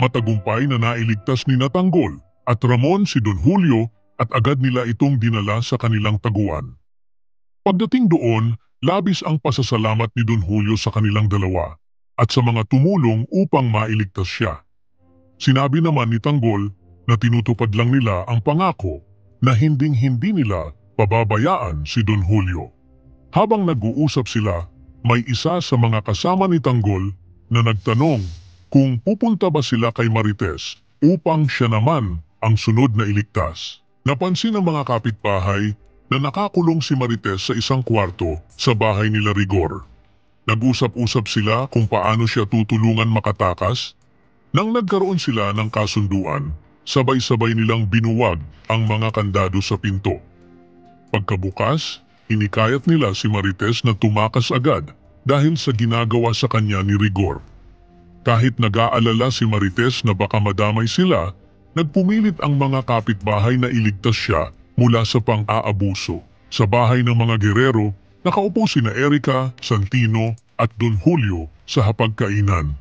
Matagumpay na nailigtas ni Tanggol at Ramon si Don Julio at agad nila itong dinala sa kanilang taguan. Pagdating doon, labis ang pasasalamat ni Don Julio sa kanilang dalawa at sa mga tumulong upang mailigtas siya. Sinabi naman ni Tanggol na tinutupad lang nila ang pangako na hinding-hindi nila pababayaan si Don Julio. Habang nag-uusap sila, may isa sa mga kasama ni Tanggol na nagtanong kung pupunta ba sila kay Marites upang siya naman ang sunod na iligtas. Napansin ng mga kapitbahay na nakakulong si Marites sa isang kwarto sa bahay nila Rigor. Nag-usap-usap sila kung paano siya tutulungan makatakas. Nang nagkaroon sila ng kasunduan, sabay-sabay nilang binuwag ang mga kandado sa pinto. Pagkabukas, hinikayat nila si Marites na tumakas agad dahil sa ginagawa sa kanya ni Rigor. Kahit nag-aalala si Marites na baka madamay sila, nagpumilit ang mga kapitbahay na iligtas siya mula sa pang-aabuso. Sa bahay ng mga gerero, nakaupo sina Erica, Santino at Don Julio sa hapagkainan.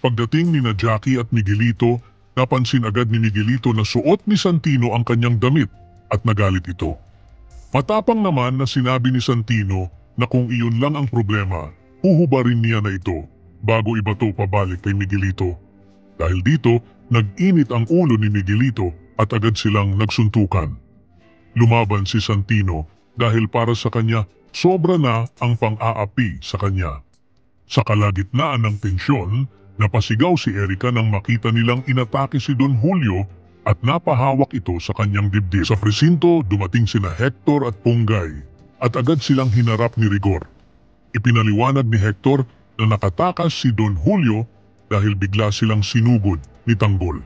Pagdating ni Jackie at Miguelito, napansin agad ni Miguelito na suot ni Santino ang kanyang damit at nagalit ito. Matapang naman na sinabi ni Santino na kung iyon lang ang problema, huhubarin niya na ito bago ibato pabalik kay Miguelito. Dahil dito, nag-init ang ulo ni Miguelito at agad silang nagsuntukan. Lumaban si Santino dahil para sa kanya sobra na ang pang-aapi sa kanya. Sa kalagitnaan ng tensyon, napasigaw si Erica nang makita nilang inatake si Don Julio at napahawak ito sa kanyang dibdib. Sa presinto, dumating sina Hector at Ponggay at agad silang hinarap ni Rigor. Ipinaliwanag ni Hector na nakatakas si Don Julio dahil bigla silang sinugod ni Tanggol.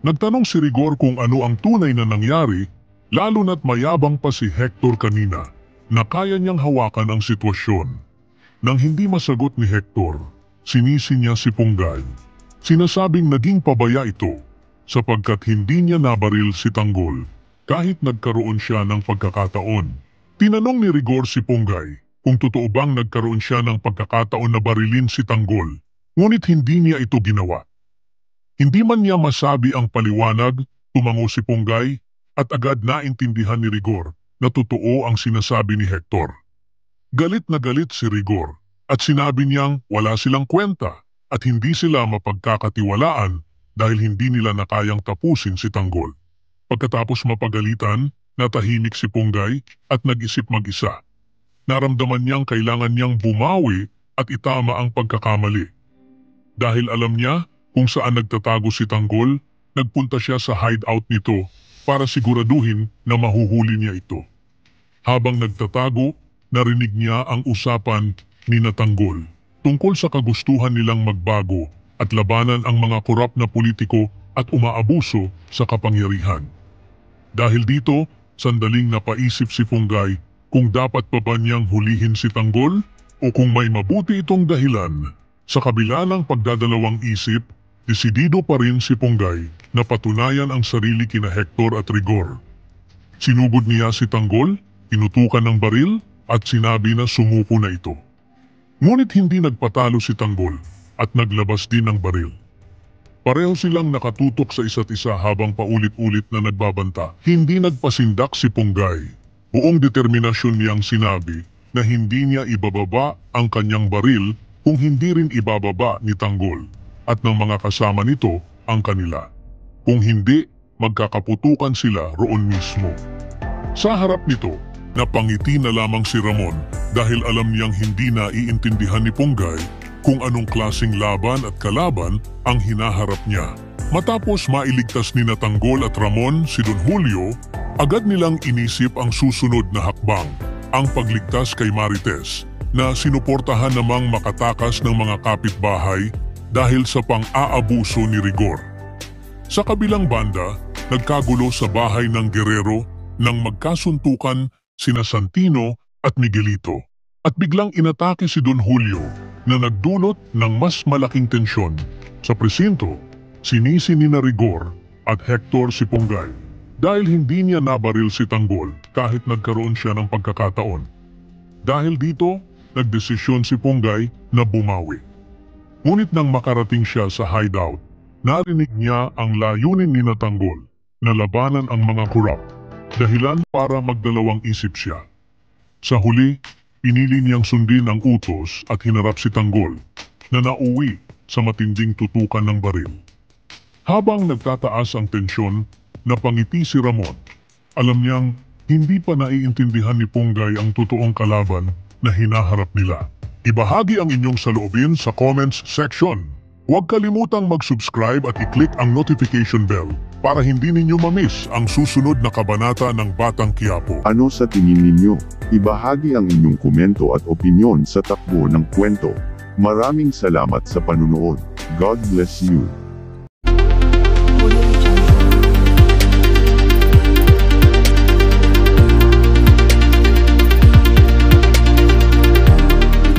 Nagtanong si Rigor kung ano ang tunay na nangyari, lalo na't mayabang pa si Hector kanina na kaya niyang hawakan ang sitwasyon. Nang hindi masagot ni Hector, sinisi niya si Ponggay. Sinasabing naging pabaya ito sapagkat hindi niya nabaril si Tanggol kahit nagkaroon siya ng pagkakataon. Tinanong ni Rigor si Ponggay kung totoo bang nagkaroon siya ng pagkakataon na barilin si Tanggol, ngunit hindi niya ito ginawa. Hindi man niya masabi ang paliwanag, tumango si Ponggay at agad naintindihan ni Rigor na totoo ang sinasabi ni Hector. Galit na galit si Rigor at sinabi niyang wala silang kwenta at hindi sila mapagkakatiwalaan dahil hindi nila nakayang tapusin si Tanggol. Pagkatapos mapagalitan, natahimik si Ponggay at nag-isip mag-isa. Naramdaman niyang kailangan niyang bumawi at itama ang pagkakamali. Dahil alam niya kung saan nagtatago si Tanggol, nagpunta siya sa hideout nito para siguraduhin na mahuhuli niya ito. Habang nagtatago, narinig niya ang usapan ni Tanggol tungkol sa kagustuhan nilang magbago at labanan ang mga korap na politiko at umaabuso sa kapangyarihan. Dahil dito, sandaling napaisip si Ponggay kung dapat pa ba niyang hulihin si Tanggol o kung may mabuti itong dahilan. Sa kabila ng pagdadalawang isip, desidido pa rin si Ponggay na patunayan ang sarili kina Hector at Rigor. Sinugod niya si Tanggol, tinutukan ng baril at sinabi na sumuko na ito. Ngunit hindi nagpatalo si Tanggol at naglabas din ng baril. Pareho silang nakatutok sa isa't isa habang paulit-ulit na nagbabanta. Hindi nagpasindak si Ponggay. Buong determinasyon niyang sinabi na hindi niya ibababa ang kanyang baril kung hindi rin ibababa ni Tanggol at ng mga kasama nito ang kanila. Kung hindi, magkakaputukan sila roon mismo. Sa harap nito, napangiti na lamang si Ramon dahil alam niyang hindi na iintindihan ni Ponggay kung anong klaseng laban at kalaban ang hinaharap niya. Matapos mailigtas ni Tanggol at Ramon si Don Julio, agad nilang inisip ang susunod na hakbang, ang pagligtas kay Marites, na sinuportahan namang makatakas ng mga kapitbahay dahil sa pang-aabuso ni Rigor. Sa kabilang banda, nagkagulo sa bahay ng gerero nang magkasuntukan sina Santino at Miguelito at biglang inatake si Don Julio na nagdulot ng mas malaking tensyon. Sa presinto, sinisi ni Rigor at Hector si Ponggay dahil hindi niya nabaril si Tanggol kahit nagkaroon siya ng pagkakataon. Dahil dito, nagdesisyon si Ponggay na bumawi. Ngunit nang makarating siya sa hideout, Narinig niya ang layunin ni Tanggol na labanan ang mga korap, dahilan para magdalawang isip siya. Sa huli, pinili niyang sundin ang utos at hinarap si Tanggol na nauwi sa matinding tutukan ng baril. Habang nagtataas ang tensyon, napangiti si Ramon. Alam niyang hindi pa naiintindihan ni Punggay ang totoong kalaban na hinaharap nila. Ibahagi ang inyong saloobin sa comments section. Huwag kalimutang mag-subscribe at i-click ang notification bell para hindi ninyo ma-miss ang susunod na kabanata ng Batang Quiapo. Ano sa tingin ninyo? Ibahagi ang inyong komento at opinyon sa takbo ng kwento. Maraming salamat sa panunood. God bless you.